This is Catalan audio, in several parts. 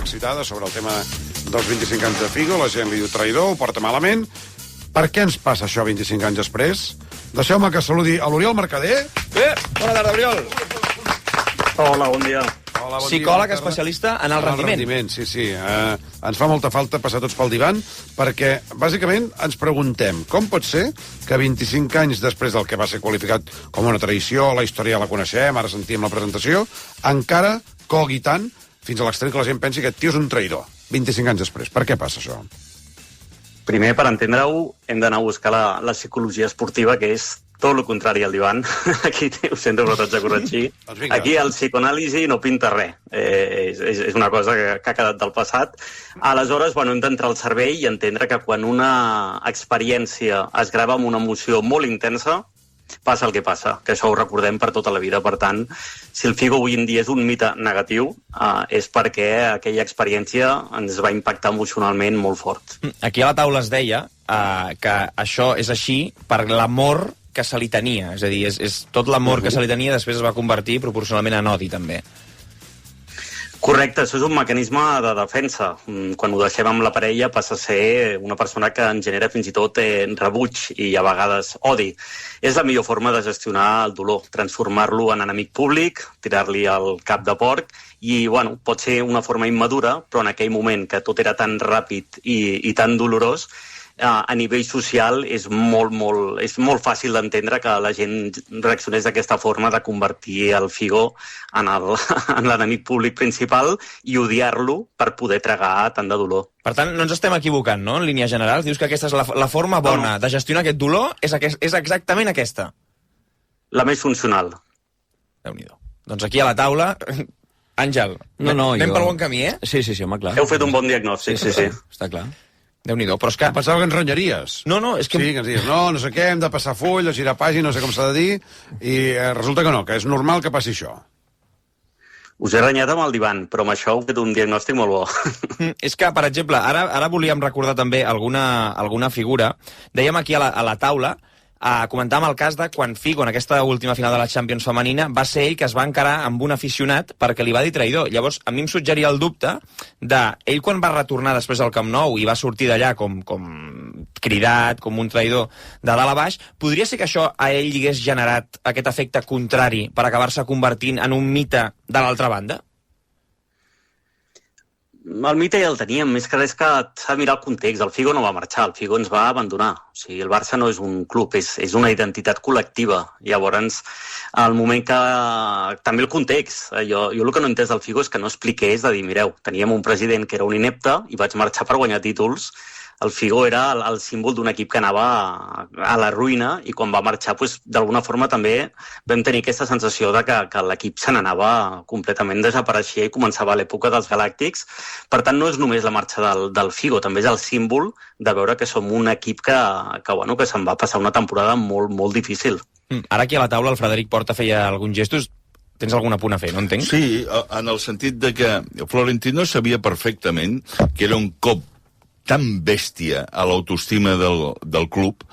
excitada sobre el tema dels 25 anys de Figo. La gent li diu traïdor, ho porta malament. Per què ens passa això 25 anys després? Deixeu-me que saludi a l'Oriol Mercader. Bona tarda, Oriol. Hola, bon dia. Hola, bon Psicòleg dia, especialista en el rendiment. Sí. Ens fa molta falta passar tots pel divan, perquè, bàsicament, ens preguntem com pot ser que 25 anys després del que va ser qualificat com una traïció, la història ja la coneixem, ara sentíem la presentació, encara cogui tant fins a l'extrem que la gent pensi que aquest tio és un traïdor. 25 anys després. Per què passa això? Primer, per entendre-ho, hem d'anar a buscar la psicologia esportiva, que és tot el contrari al divan. Aquí ho sento, però t'haig de corregir. Aquí el psicoanàlisi no pinta res. És una cosa que ha quedat del passat. Aleshores, hem d'entrar al cervell i entendre que quan una experiència es grava amb una emoció molt intensa, passa el que passa, que això ho recordem per tota la vida. Per tant, si el Figo avui en dia és un mite negatiu, és perquè aquella experiència ens va impactar emocionalment molt fort. Aquí a la taula es deia que això és així per l'amor que se li tenia. És a dir, és tot l'amor que se li tenia després es va convertir proporcionalment en odi, també. Correcte, això és un mecanisme de defensa. Quan ho deixem amb la parella passa a ser una persona que en genera fins i tot rebuig i a vegades odi. És la millor forma de gestionar el dolor, transformar-lo en enemic públic, tirar-li el cap de porc i, pot ser una forma immadura, però en aquell moment que tot era tan ràpid i tan dolorós, a nivell social és molt fàcil d'entendre que la gent reaccionés d'aquesta forma de convertir el Figo en l'enemic públic principal i odiar-lo per poder tragar tant de dolor. Per tant, no ens estem equivocant, no?, en línies generals. Dius que aquesta és la forma bona de gestionar aquest dolor, és exactament aquesta. La més funcional. Déu-n'hi-do. Doncs aquí a la taula... Àngel, anem pel bon camí, eh? Sí, home, clar. Heu fet un bon diagnòstic, sí. Està clar. Déu-n'hi-do, però és que... Pensava que ens renyaries. No, és que... Sí, que ens dius, no sé què, hem de passar full, de girar pàgina, no sé com s'ha de dir, i resulta que no, que és normal que passi això. Us he renyat amb el divan, però amb això heu fet un diagnòstic molt bo. És que, per exemple, ara volíem recordar també alguna figura. Dèiem aquí a la taula, comentàvem el cas de quan Figo, en aquesta última final de la Champions femenina, va ser ell que es va encarar amb un aficionat perquè li va dir traïdor. Llavors, a mi em suggeria el dubte de ell quan va retornar després al Camp Nou i va sortir d'allà com cridat, com un traïdor de dalt a baix, podria ser que això a ell li hagués generat aquest efecte contrari per acabar-se convertint en un mite de l'altra banda? El mite ja el teníem, més que res que s'ha de mirar el context. El Figo no va marxar, el Figo ens va abandonar. O sigui, el Barça no és un club, és una identitat col·lectiva. Llavors, al moment que... També el context. Jo el que no he entès del Figo és que no expliqués de dir, mireu, teníem un president que era un inepte i vaig marxar per guanyar títols. El Figo era el símbol d'un equip que anava a la ruïna i quan va marxar, d'alguna forma també vam tenir aquesta sensació de que l'equip se n'anava completament, desapareixia i començava l'època dels Galàctics. Per tant, no és només la marxa del Figo, també és el símbol de veure que som un equip que se'n va passar una temporada molt, molt difícil. Ara aquí a la taula el Frederic Porta feia alguns gestos. Tens algun apunt a fer, no entenc? Sí, en el sentit de que Florentino sabia perfectament que era un cop tan bèstia a l'autoestima del club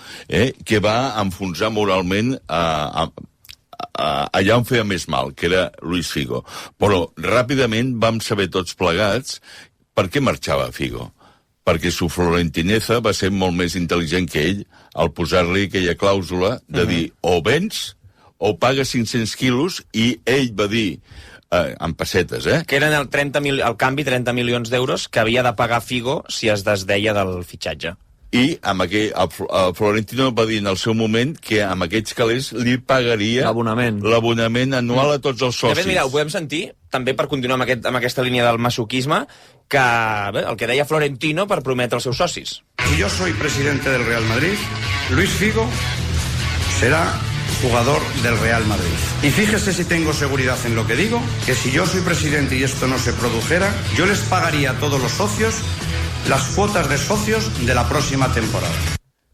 que va enfonsar moralment allà on feia més mal, que era Luis Figo. Però ràpidament vam saber tots plegats per què marxava Figo. Perquè su florentineza va ser molt més intel·ligent que ell al posar-li aquella clàusula de dir o vens o pagues 500 quilos i ell va dir en pessetes, que eren el canvi 30 milions d'euros que havia de pagar Figo si es desdeia del fitxatge. I Florentino va dir en el seu moment que amb aquests calés li pagaria l'abonament anual a tots els socis. De fet, mira, ho podem sentir, també per continuar amb aquesta línia del masoquisme, que el que deia Florentino per prometre als seus socis. Si yo soy presidente del Real Madrid, Luis Figo será jugador del Real Madrid. Y fíjese si tengo seguridad en lo que digo, que si yo soy presidente y esto no se produjera, yo les pagaría a todos los socios las cuotas de socios de la próxima temporada.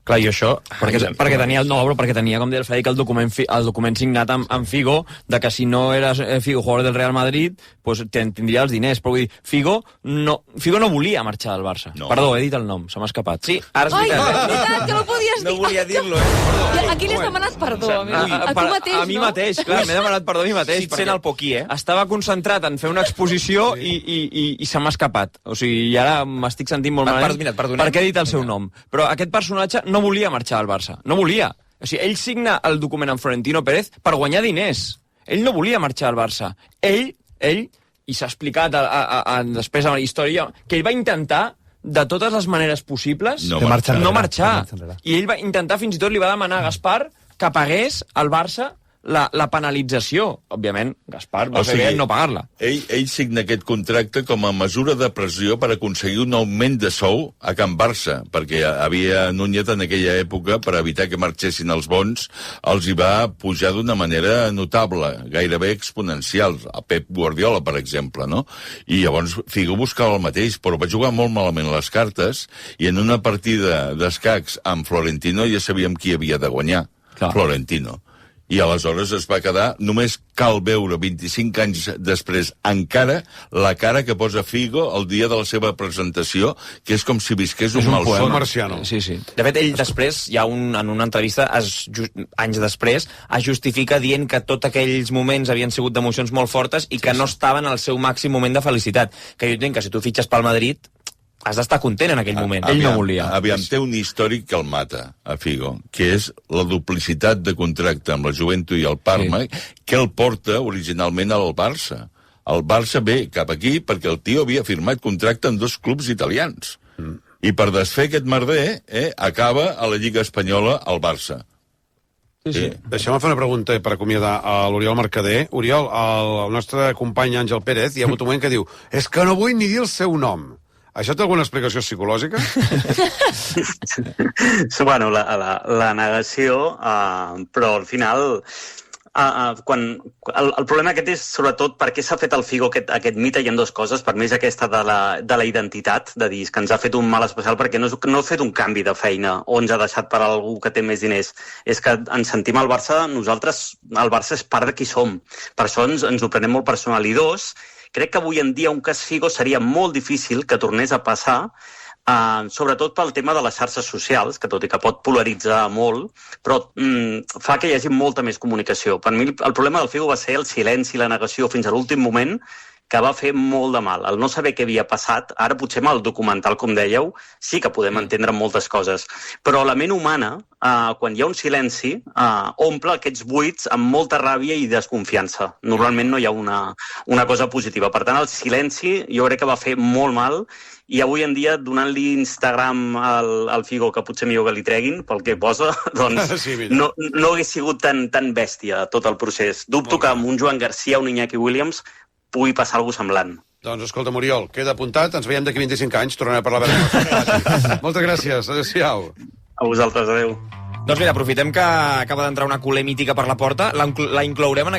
Clar, i això... Perquè tenia el nombre, perquè tenia, com deia el Fèdic, el document signat amb Figo, de que si no eres Figo jugador del Real Madrid, pues tindria els diners. Però vull dir, Figo no volia marxar del Barça. No. Perdó, he dit el nom, se m'ha escapat. Sí, ara és veritat. que no podies dir. No volia dir-lo, Perdó. A qui li has demanat perdó? A tu mateix, a mi mateix, clar, m'he demanat perdó a mi mateix. Sí, et sent el poquí, Estava concentrat en fer una exposició i se m'ha escapat. O sigui, i ara m'estic sentint molt malament perquè he dit el seu nom. Però aquest personatge no volia marxar al Barça. No volia. O sigui, ell signa el document amb Florentino Pérez per guanyar diners. Ell no volia marxar al Barça. Ell, i s'ha explicat després a la història, que ell va intentar de totes les maneres possibles no marxar. I ell va intentar, fins i tot li va demanar a Gaspar que pagués al Barça la penalització. Òbviament, Gaspar va fer bé no pagar-la. Ell signa aquest contracte com a mesura de pressió per aconseguir un augment de sou a Can Barça, perquè havia Núñez en aquella època, per evitar que marxessin els bons, els hi va pujar d'una manera notable, gairebé exponencial, a Pep Guardiola, per exemple, no? I llavors Figo buscava el mateix, però va jugar molt malament les cartes, i en una partida d'escacs amb Florentino ja sabíem qui havia de guanyar. Clar. Florentino. I aleshores es va quedar, només cal veure 25 anys després encara la cara que posa Figo el dia de la seva presentació, que és com si visqués un malson. Marciano. Sí. De fet, ell després, en una entrevista, anys després, es justifica dient que tots aquells moments havien sigut d'emocions molt fortes i que no estaven al seu màxim moment de felicitat. Que jo entenc que si tu fitxes pel Madrid has d'estar content en aquell moment. Ell no volia. Aviam, té un històric que el mata, a Figo, que és la duplicitat de contracte amb la Juventus i el Parma, que el porta originalment al Barça. El Barça ve cap aquí perquè el tio havia firmat contracte amb 2 clubs italians. I per desfer aquest merder, acaba a la Lliga Espanyola al Barça. Sí. Deixeu-me fer una pregunta per acomiadar a l'Oriol Mercader. Oriol, el nostre company Àngel Pérez, hi ha hagut un moment que diu és que no vull ni dir el seu nom. Això té alguna explicació psicològica? Bueno, la negació, però al final... el problema aquest és sobretot per què s'ha fet el Figo aquest mite. Hi ha 2 coses. Per mi és aquesta de la identitat, de dir que ens ha fet un mal especial perquè no ha fet un canvi de feina o ens ha deixat per algú que té més diners. És que ens sentim al Barça, nosaltres, el Barça és part de qui som. Per això ens ho prenem molt personal. I 2, crec que avui en dia un cas Figo seria molt difícil que tornés a passar, sobretot pel tema de les xarxes socials, que tot i que pot polaritzar molt, però fa que hi hagi molta més comunicació. Per mi el problema del Figo va ser el silenci i la negació fins a l'últim moment, que va fer molt de mal. El no saber què havia passat, ara potser amb el documental, com dèieu, sí que podem entendre moltes coses. Però la ment humana, quan hi ha un silenci, omple aquests buits amb molta ràbia i desconfiança. Normalment no hi ha una cosa positiva. Per tant, el silenci jo crec que va fer molt mal i avui en dia, donant-li Instagram al Figo, que potser millor que li treguin pel que posa, doncs no hagués sigut tan bèstia tot el procés. Dubto que amb un Joan Garcia, un Iñaki Williams, pugui passar alguna cosa semblant. Doncs escolta, Oriol, queda apuntat, ens veiem d'aquí 25 anys, tornarem a parlar de moltes gràcies, adéu-siau. A vosaltres, adéu. Doncs mira, aprofitem que acaba d'entrar una culer mítica per la porta, la inclourem en